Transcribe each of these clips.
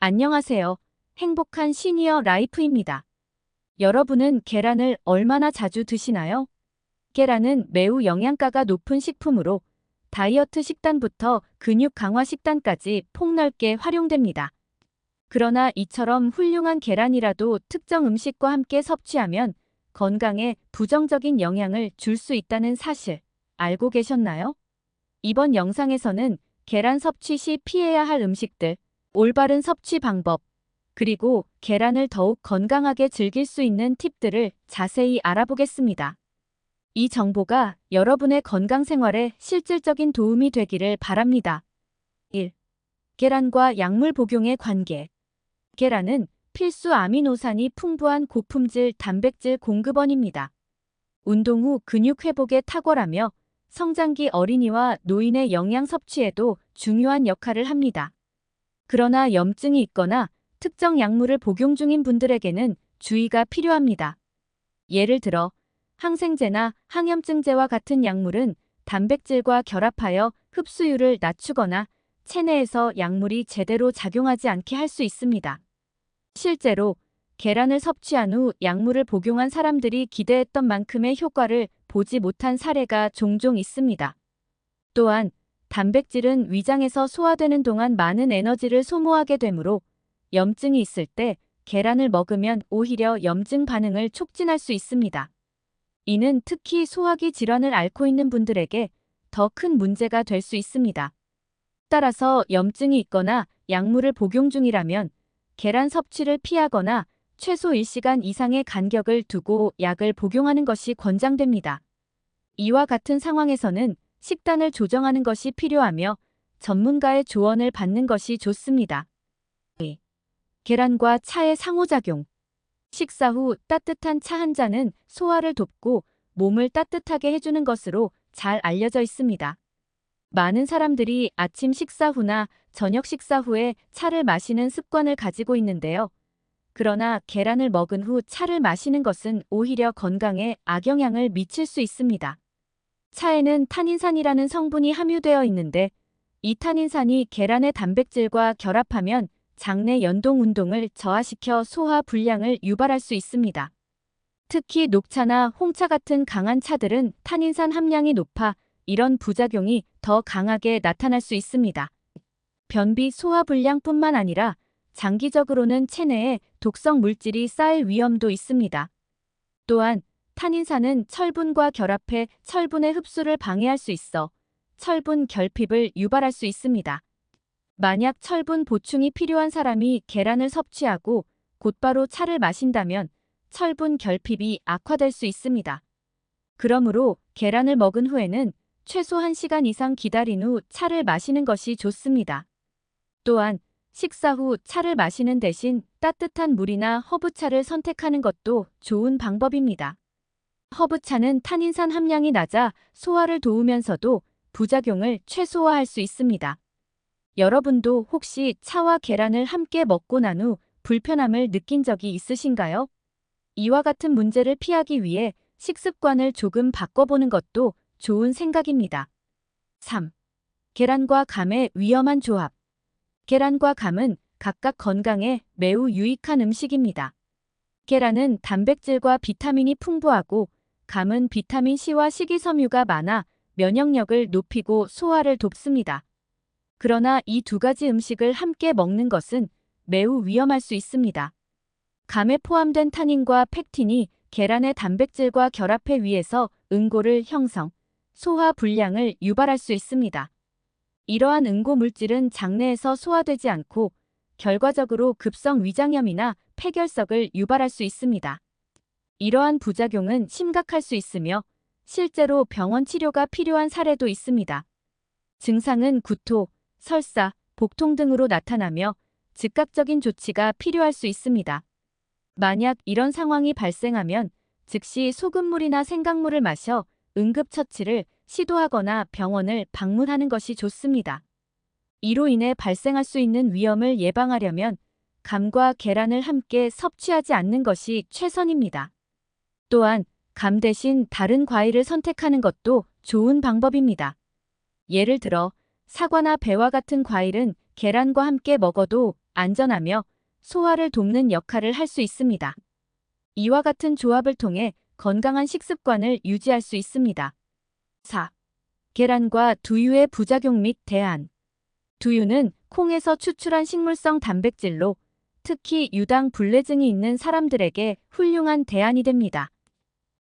안녕하세요. 행복한 시니어 라이프입니다. 여러분은 계란을 얼마나 자주 드시나요? 계란은 매우 영양가가 높은 식품으로 다이어트 식단부터 근육 강화 식단까지 폭넓게 활용됩니다. 그러나 이처럼 훌륭한 계란이라도 특정 음식과 함께 섭취하면 건강에 부정적인 영향을 줄 수 있다는 사실 알고 계셨나요? 이번 영상에서는 계란 섭취 시 피해야 할 음식들, 올바른 섭취 방법, 그리고 계란을 더욱 건강하게 즐길 수 있는 팁들을 자세히 알아보겠습니다. 이 정보가 여러분의 건강 생활에 실질적인 도움이 되기를 바랍니다. 1. 계란과 약물 복용의 관계. 계란은 필수 아미노산이 풍부한 고품질 단백질 공급원입니다. 운동 후 근육 회복에 탁월하며 성장기 어린이와 노인의 영양 섭취에도 중요한 역할을 합니다. 그러나 염증이 있거나 특정 약물을 복용 중인 분들에게는 주의가 필요합니다. 예를 들어 항생제나 항염증제와 같은 약물은 단백질과 결합하여 흡수율을 낮추거나 체내에서 약물이 제대로 작용하지 않게 할 수 있습니다. 실제로 계란을 섭취한 후 약물을 복용한 사람들이 기대했던 만큼의 효과를 보지 못한 사례가 종종 있습니다. 또한 단백질은 위장에서 소화되는 동안 많은 에너지를 소모하게 되므로 염증이 있을 때 계란을 먹으면 오히려 염증 반응을 촉진할 수 있습니다. 이는 특히 소화기 질환을 앓고 있는 분들에게 더 큰 문제가 될 수 있습니다. 따라서 염증이 있거나 약물을 복용 중이라면 계란 섭취를 피하거나 최소 1시간 이상의 간격을 두고 약을 복용하는 것이 권장됩니다. 이와 같은 상황에서는 식단을 조정하는 것이 필요하며 전문가의 조언을 받는 것이 좋습니다. 2. 계란과 차의 상호작용. 식사 후 따뜻한 차 한 잔은 소화를 돕고 몸을 따뜻하게 해주는 것으로 잘 알려져 있습니다. 많은 사람들이 아침 식사 후나 저녁 식사 후에 차를 마시는 습관을 가지고 있는데요. 그러나 계란을 먹은 후 차를 마시는 것은 오히려 건강에 악영향을 미칠 수 있습니다. 차에는 탄닌산이라는 성분이 함유되어 있는데 이 탄닌산이 계란의 단백질과 결합하면 장내 연동 운동을 저하시켜 소화 불량을 유발할 수 있습니다. 특히 녹차나 홍차 같은 강한 차들은 탄닌산 함량이 높아 이런 부작용이 더 강하게 나타날 수 있습니다. 변비 소화 불량뿐만 아니라 장기적으로는 체내에 독성 물질이 쌓일 위험도 있습니다. 또한 탄닌산은 철분과 결합해 철분의 흡수를 방해할 수 있어 철분 결핍을 유발할 수 있습니다. 만약 철분 보충이 필요한 사람이 계란을 섭취하고 곧바로 차를 마신다면 철분 결핍이 악화될 수 있습니다. 그러므로 계란을 먹은 후에는 최소 1시간 이상 기다린 후 차를 마시는 것이 좋습니다. 또한 식사 후 차를 마시는 대신 따뜻한 물이나 허브차를 선택하는 것도 좋은 방법입니다. 허브차는 탄닌산 함량이 낮아 소화를 도우면서도 부작용을 최소화할 수 있습니다. 여러분도 혹시 차와 계란을 함께 먹고 난 후 불편함을 느낀 적이 있으신가요? 이와 같은 문제를 피하기 위해 식습관을 조금 바꿔보는 것도 좋은 생각입니다. 3. 계란과 감의 위험한 조합. 계란과 감은 각각 건강에 매우 유익한 음식입니다. 계란은 단백질과 비타민이 풍부하고 감은 비타민 C와 식이섬유가 많아 면역력을 높이고 소화를 돕습니다. 그러나 이 두 가지 음식을 함께 먹는 것은 매우 위험할 수 있습니다. 감에 포함된 탄닌과 펙틴이 계란의 단백질과 결합해 위에서 응고를 형성, 소화 불량을 유발할 수 있습니다. 이러한 응고 물질은 장내에서 소화되지 않고 결과적으로 급성 위장염이나 폐결석을 유발할 수 있습니다. 이러한 부작용은 심각할 수 있으며 실제로 병원 치료가 필요한 사례도 있습니다. 증상은 구토, 설사, 복통 등으로 나타나며 즉각적인 조치가 필요할 수 있습니다. 만약 이런 상황이 발생하면 즉시 소금물이나 생강물을 마셔 응급처치를 시도하거나 병원을 방문하는 것이 좋습니다. 이로 인해 발생할 수 있는 위험을 예방하려면 감과 계란을 함께 섭취하지 않는 것이 최선입니다. 또한 감 대신 다른 과일을 선택하는 것도 좋은 방법입니다. 예를 들어 사과나 배와 같은 과일은 계란과 함께 먹어도 안전하며 소화를 돕는 역할을 할 수 있습니다. 이와 같은 조합을 통해 건강한 식습관을 유지할 수 있습니다. 4. 계란과 두유의 부작용 및 대안. 두유는 콩에서 추출한 식물성 단백질로 특히 유당 불내증이 있는 사람들에게 훌륭한 대안이 됩니다.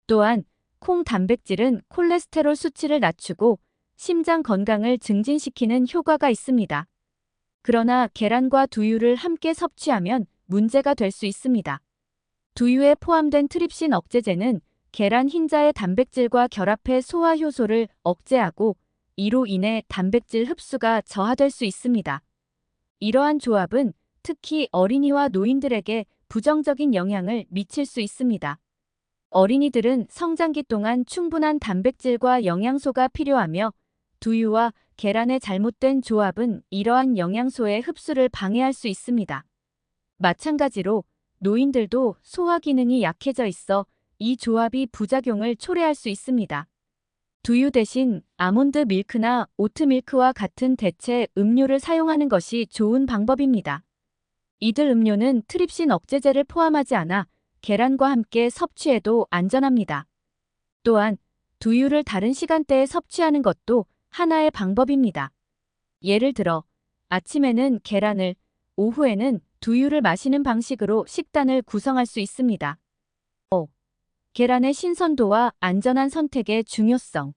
또한 콩 단백질은 콜레스테롤 수치를 낮추고 심장 건강을 증진시키는 효과가 있습니다. 그러나 계란과 두유를 함께 섭취하면 문제가 될 수 있습니다. 두유에 포함된 트립신 억제제는 계란 흰자의 단백질과 결합해 소화 효소를 억제하고 이로 인해 단백질 흡수가 저하될 수 있습니다. 이러한 조합은 특히 어린이와 노인들에게 부정적인 영향을 미칠 수 있습니다. 어린이들은 성장기 동안 충분한 단백질과 영양소가 필요하며 두유와 계란의 잘못된 조합은 이러한 영양소의 흡수를 방해할 수 있습니다. 마찬가지로 노인들도 소화 기능이 약해져 있어 이 조합이 부작용을 초래할 수 있습니다. 두유 대신 아몬드 밀크나 오트 밀크와 같은 대체 음료를 사용하는 것이 좋은 방법입니다. 이들 음료는 트립신 억제제를 포함하지 않아 계란과 함께 섭취해도 안전합니다. 또한 두유를 다른 시간대에 섭취하는 것도 하나의 방법입니다. 예를 들어 아침에는 계란을, 오후에는 두유를 마시는 방식으로 식단을 구성할 수 있습니다. 5. 계란의 신선도와 안전한 선택의 중요성.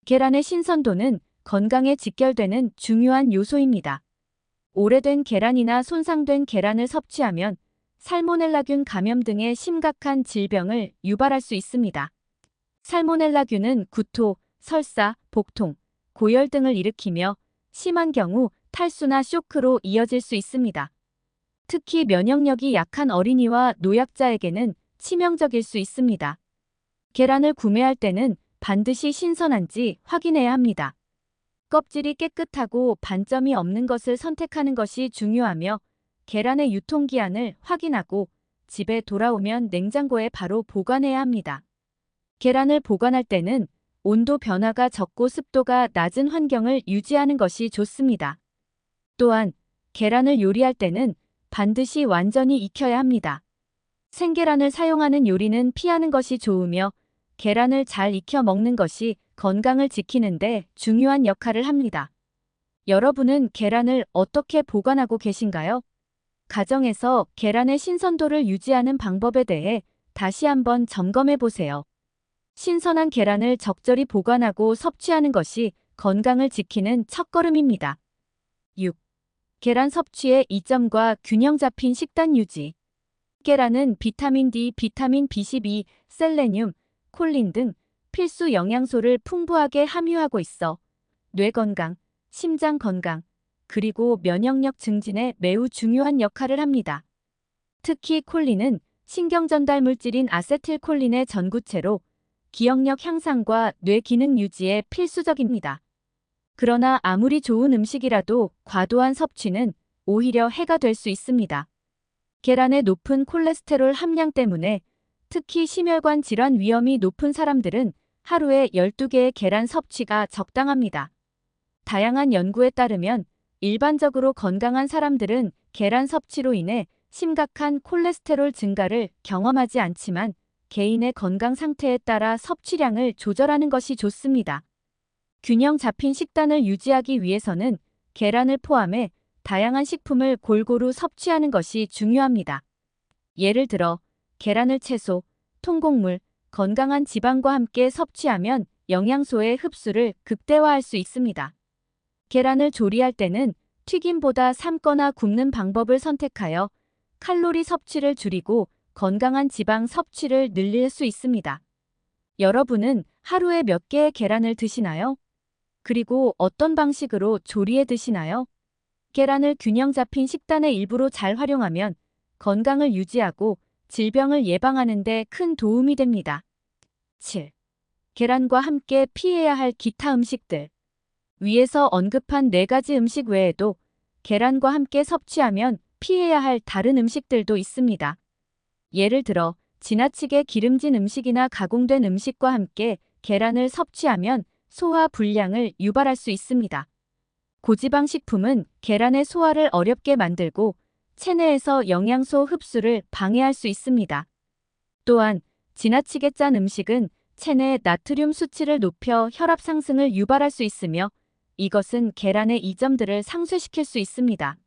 계란의 신선도는 건강에 직결되는 중요한 요소입니다. 오래된 계란이나 손상된 계란을 섭취하면 살모넬라균 감염 등의 심각한 질병을 유발할 수 있습니다. 살모넬라균은 구토, 설사, 복통, 고열 등을 일으키며 심한 경우 탈수나 쇼크로 이어질 수 있습니다. 특히 면역력이 약한 어린이와 노약자에게는 치명적일 수 있습니다. 계란을 구매할 때는 반드시 신선한지 확인해야 합니다. 껍질이 깨끗하고 반점이 없는 것을 선택하는 것이 중요하며 계란의 유통기한을 확인하고 집에 돌아오면 냉장고에 바로 보관해야 합니다. 계란을 보관할 때는 온도 변화가 적고 습도가 낮은 환경을 유지하는 것이 좋습니다. 또한 계란을 요리할 때는 반드시 완전히 익혀야 합니다. 생계란을 사용하는 요리는 피하는 것이 좋으며 계란을 잘 익혀 먹는 것이 건강을 지키는 데 중요한 역할을 합니다. 여러분은 계란을 어떻게 보관하고 계신가요? 가정에서 계란의 신선도를 유지하는 방법에 대해 다시 한번 점검해 보세요. 신선한 계란을 적절히 보관하고 섭취하는 것이 건강을 지키는 첫걸음입니다. 6. 계란 섭취의 이점과 균형 잡힌 식단 유지. 계란은 비타민 D, 비타민 B12, 셀레늄, 콜린 등 필수 영양소를 풍부하게 함유하고 있어 뇌 건강, 심장 건강, 그리고 면역력 증진에 매우 중요한 역할을 합니다. 특히 콜린은 신경 전달 물질인 아세틸콜린의 전구체로 기억력 향상과 뇌 기능 유지에 필수적입니다. 그러나 아무리 좋은 음식이라도 과도한 섭취는 오히려 해가 될 수 있습니다. 계란의 높은 콜레스테롤 함량 때문에 특히 심혈관 질환 위험이 높은 사람들은 하루에 12개의 계란 섭취가 적당합니다. 다양한 연구에 따르면 일반적으로 건강한 사람들은 계란 섭취로 인해 심각한 콜레스테롤 증가를 경험하지 않지만 개인의 건강 상태에 따라 섭취량을 조절하는 것이 좋습니다. 균형 잡힌 식단을 유지하기 위해서는 계란을 포함해 다양한 식품을 골고루 섭취하는 것이 중요합니다. 예를 들어 계란을 채소, 통곡물, 건강한 지방과 함께 섭취하면 영양소의 흡수를 극대화할 수 있습니다. 계란을 조리할 때는 튀김보다 삶거나 굽는 방법을 선택하여 칼로리 섭취를 줄이고 건강한 지방 섭취를 늘릴 수 있습니다. 여러분은 하루에 몇 개의 계란을 드시나요? 그리고 어떤 방식으로 조리해 드시나요? 계란을 균형 잡힌 식단의 일부로 잘 활용하면 건강을 유지하고 질병을 예방하는 데 큰 도움이 됩니다. 7. 계란과 함께 피해야 할 기타 음식들. 위에서 언급한 4가지 음식 외에도 계란과 함께 섭취하면 피해야 할 다른 음식들도 있습니다. 예를 들어 지나치게 기름진 음식이나 가공된 음식과 함께 계란을 섭취하면 소화 불량을 유발할 수 있습니다. 고지방 식품은 계란의 소화를 어렵게 만들고 체내에서 영양소 흡수를 방해할 수 있습니다. 또한 지나치게 짠 음식은 체내 나트륨 수치를 높여 혈압 상승을 유발할 수 있으며 이것은 계란의 이 점들을 상쇄시킬 수 있습니다.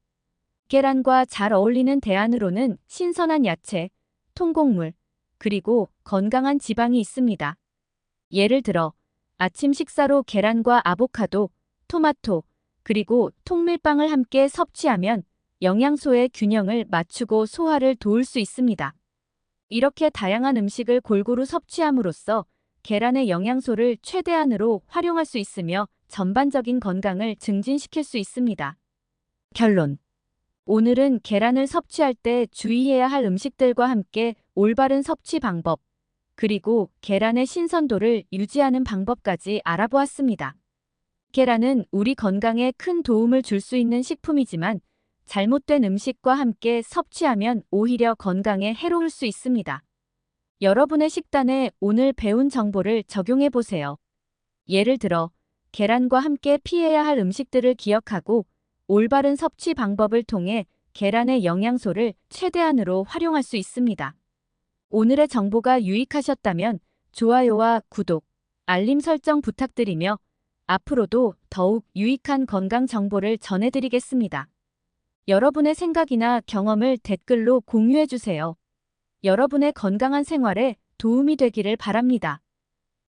계란과 잘 어울리는 대안으로는 신선한 야채, 통곡물, 그리고 건강한 지방이 있습니다. 예를 들어 아침 식사로 계란과 아보카도, 토마토, 그리고 통밀빵을 함께 섭취하면 영양소의 균형을 맞추고 소화를 도울 수 있습니다. 이렇게 다양한 음식을 골고루 섭취함으로써 계란의 영양소를 최대한으로 활용할 수 있으며 전반적인 건강을 증진시킬 수 있습니다. 결론. 오늘은 계란을 섭취할 때 주의해야 할 음식들과 함께 올바른 섭취 방법, 그리고 계란의 신선도를 유지하는 방법까지 알아보았습니다. 계란은 우리 건강에 큰 도움을 줄 수 있는 식품이지만 잘못된 음식과 함께 섭취하면 오히려 건강에 해로울 수 있습니다. 여러분의 식단에 오늘 배운 정보를 적용해 보세요. 예를 들어 계란과 함께 피해야 할 음식들을 기억하고 올바른 섭취 방법을 통해 계란의 영양소를 최대한으로 활용할 수 있습니다. 오늘의 정보가 유익하셨다면 좋아요와 구독, 알림 설정 부탁드리며 앞으로도 더욱 유익한 건강 정보를 전해드리겠습니다. 여러분의 생각이나 경험을 댓글로 공유해 주세요. 여러분의 건강한 생활에 도움이 되기를 바랍니다.